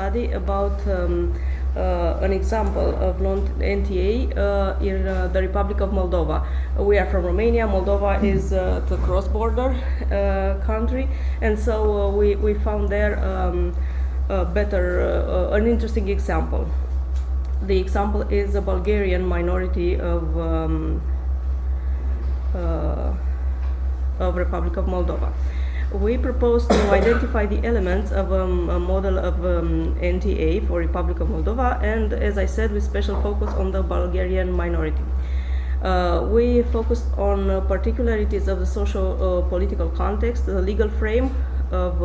study about an example of non-NTA in the Republic of Moldova. We are from Romania. Moldova is the cross-border country, and so we found there an interesting example. The example is the Bulgarian minority of Republic of Moldova. We propose to identify the elements of a model of NTA for Republic of Moldova, and as I said, with special focus on the Bulgarian minority. We focused on particularities of the social-political context, the legal frame of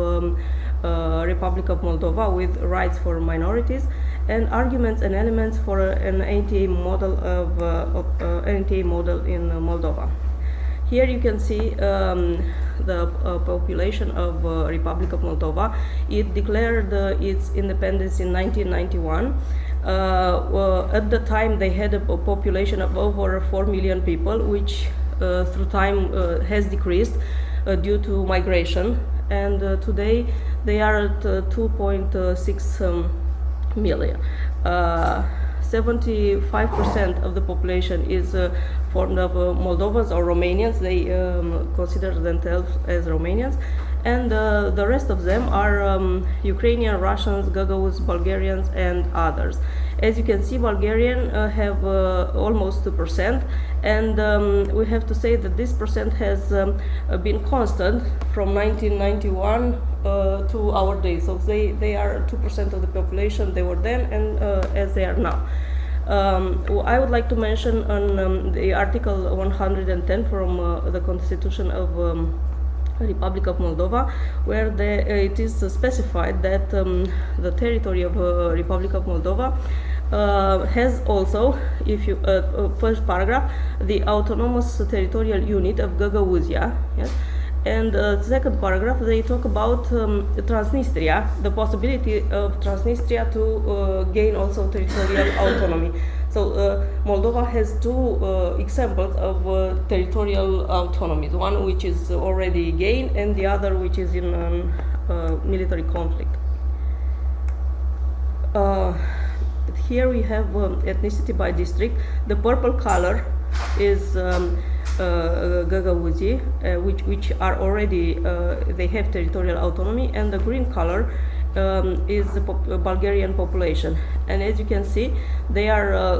Republic of Moldova with rights for minorities, and arguments and elements for an NTA model NTA model in Moldova. Here you can see the population of Republic of Moldova. It declared its independence in 1991. At the time they had a population of over 4 million people, which through time has decreased due to migration, and today they are at 2.6 million. 75% of the population is formed of Moldovans or Romanians. They consider themselves as Romanians, and the rest of them are Ukrainian, Russians, Gagauz, Bulgarians, and others. As you can see, Bulgarian have almost 2%, and we have to say that this percent has been constant from 1991 to our days. So they are 2% of the population they were then, and as they are now. I would like to mention on the Article 110 from the Constitution of Republic of Moldova, where it is specified that the territory of Republic of Moldova has also, if you first paragraph, the autonomous territorial unit of Gagauzia, yes, and second paragraph they talk about Transnistria, the possibility of Transnistria to gain also territorial autonomy. So Moldova has two examples of territorial autonomy, one which is already gained and the other which is in military conflict. Here we have ethnicity by district. The purple color is Gagauzi, which are already, they have territorial autonomy, and the green color is the Bulgarian population. And as you can see, they are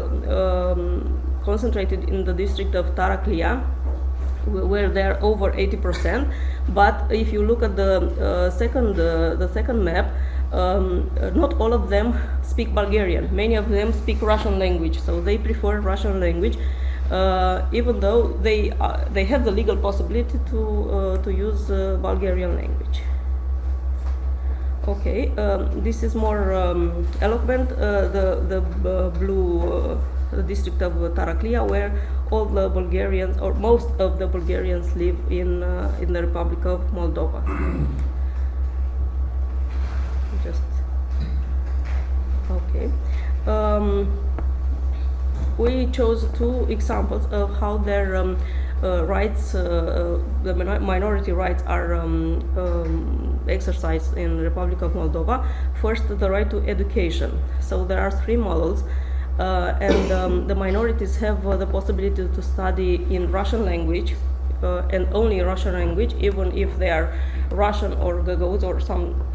concentrated in the district of Taraklia, where they are over 80%. But if you look at the second map, not all of them speak Bulgarian. Many of them speak Russian language, so they prefer Russian language, even though they have the legal possibility to use Bulgarian language. Okay, this is more eloquent. The blue district of Taraklia, where all the Bulgarians, or most of the Bulgarians, live in the Republic of Moldova. Just okay. We chose two examples of how their rights, the minority rights, are exercised in the Republic of Moldova. First, the right to education. So there are three models, and the minorities have the possibility to study in Russian language, and only Russian language, even if they are Russian or Gagauz or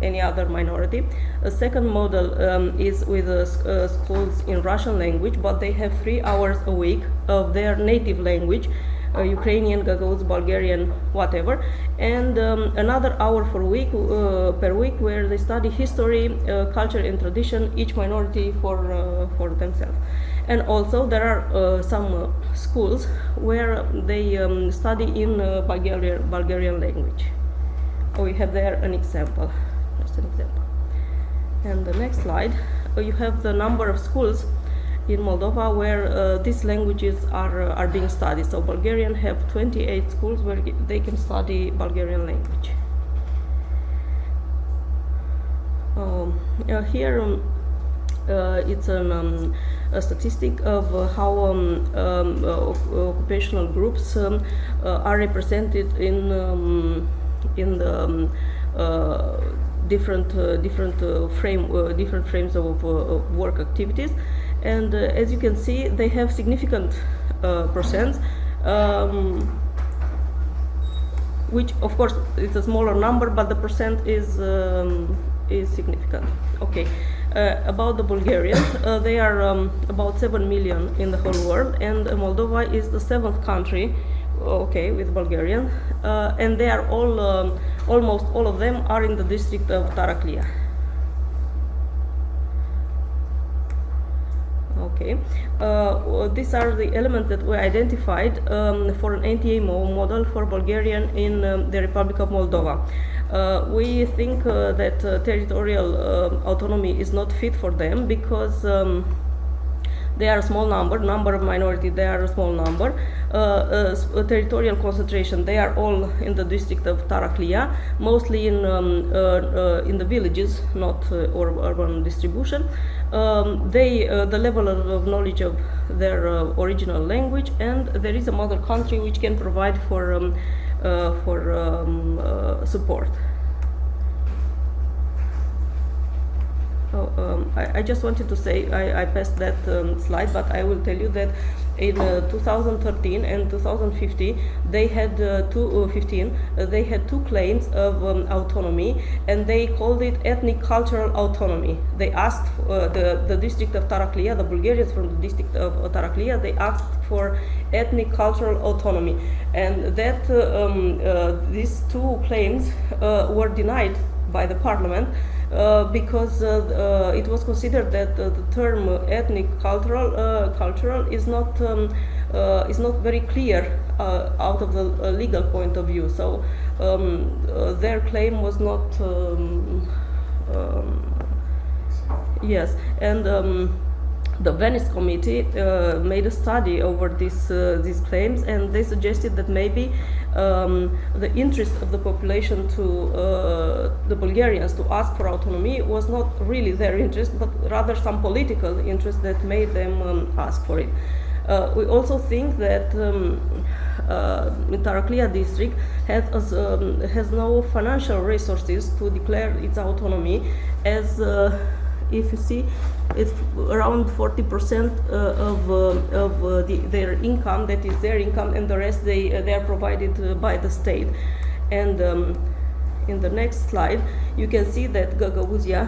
any other minority. A second model is with schools in Russian language, but they have 3 hours a week of their native language, Ukrainian, Gagauz, Bulgarian, whatever, and another hour per week where they study history, culture and tradition, each minority for themselves. And also there are some schools where they study in Bulgarian language. We have there an example, just an example. And the next slide, you have the number of schools in Moldova where these languages are being studied. So Bulgarian have 28 schools where they can study Bulgarian language. Here it's a statistic of how occupational groups are represented in the different frames of work activities, and as you can see, they have significant percents, which of course is a smaller number, but the percent is significant. Okay, about the Bulgarians, they are about 7 million in the whole world, and Moldova is the 7th country, okay, with Bulgarian, and they are all, almost all of them are in the district of Taraklia. Okay, these are the elements that were identified for an NTA model for Bulgarian in the Republic of Moldova. We think that territorial autonomy is not fit for them because they are a small number of minority, they are a small number. Territorial concentration, they are all in the district of Taraklia, mostly in the villages, not urban distribution. The level of knowledge of their original language, and there is a mother country which can provide for support. I just wanted to say, I passed that slide, but I will tell you that in 2013 and 2015 they had they had two claims of autonomy, and they called it ethnic cultural autonomy. They asked the district of Taraklia, the Bulgarians from the district of Taraklia, they asked for ethnic cultural autonomy, and that these two claims were denied by the parliament. Because it was considered that the term ethnic cultural is not very clear out of the legal point of view. So their claim was not yes, and the Venice Committee made a study over these claims, and they suggested that maybe the interest of the population to the Bulgarians to ask for autonomy was not really their interest, but rather some political interest that made them ask for it. We also think that Taraklia district has no financial resources to declare its autonomy, as if you see, it's around 40% of their income, that is their income, and the rest they are provided by the state. And in the next slide, you can see that Gagauzia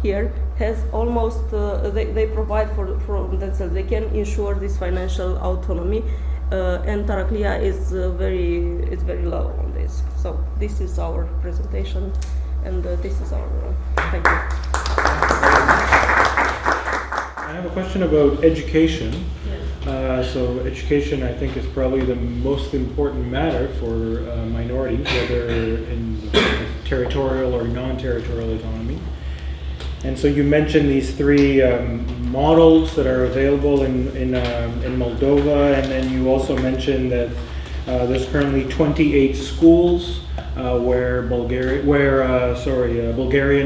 here has almost, they provide for themselves, they can ensure this financial autonomy, and Taraklia is very low on this. So this is our presentation, and this is our, thank you. I have a question about education. Yes. So education, I think, is probably the most important matter for minorities, whether in territorial or non-territorial autonomy. And so you mentioned these three models that are available in Moldova, and then you also mentioned that there's currently 28 schools where Bulgarian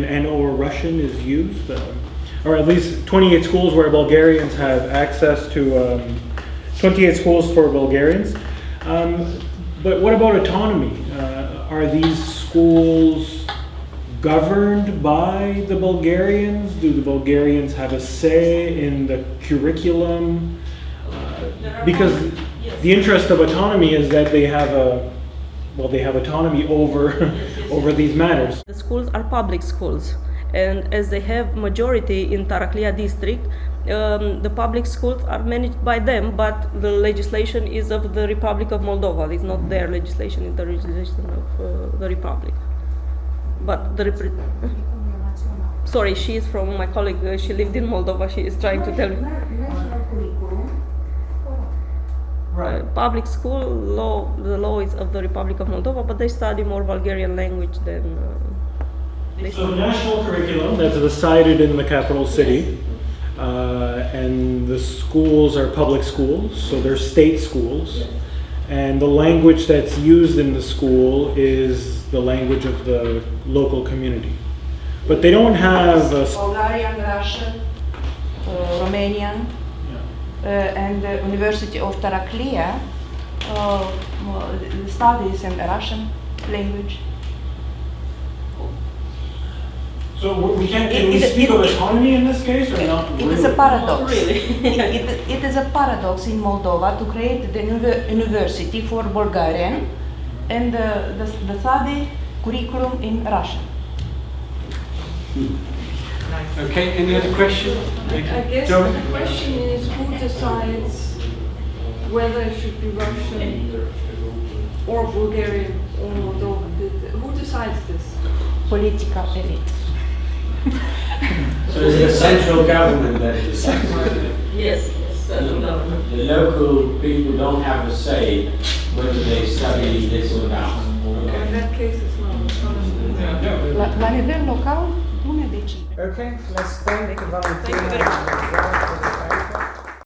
and/or Russian is used. Or at least 28 schools where Bulgarians have access to 28 schools for Bulgarians. But what about autonomy? Are these schools governed by the Bulgarians? Do the Bulgarians have a say in the curriculum? Because the interest of autonomy is that they have autonomy over over these matters. The schools are public schools, and as they have majority in Taraklia district, the public schools are managed by them, but the legislation is of the Republic of Moldova. It's not their legislation, it's the legislation of the Republic. But sorry, she is from my colleague, she lived in Moldova, she is trying to tell me. Public school law, the law is of the Republic of Moldova, but they study more Bulgarian language than So the national curriculum that's decided in the capital city, and the schools are public schools, so they're state schools, and the language that's used in the school is the language of the local community. But they don't have Bulgarian, Russian, Romanian, and the University of Taraklia studies in the Russian language. So we can't, can we speak of autonomy in this case or not? It is a paradox. Really. It is a paradox in Moldova to create the university for Bulgarian and the study curriculum in Russian. Okay, any other question? I guess Joe? the question is who decides whether it should be Russian or Bulgarian or Moldovan? Who decides this? Political elite. So is it the central government that decides? Yes, central government. The local people don't have a say whether they study this or that. In Okay. that case, it's not. La nivel local nu ne decide. Okay, let's thank Valentina. Thank you very much.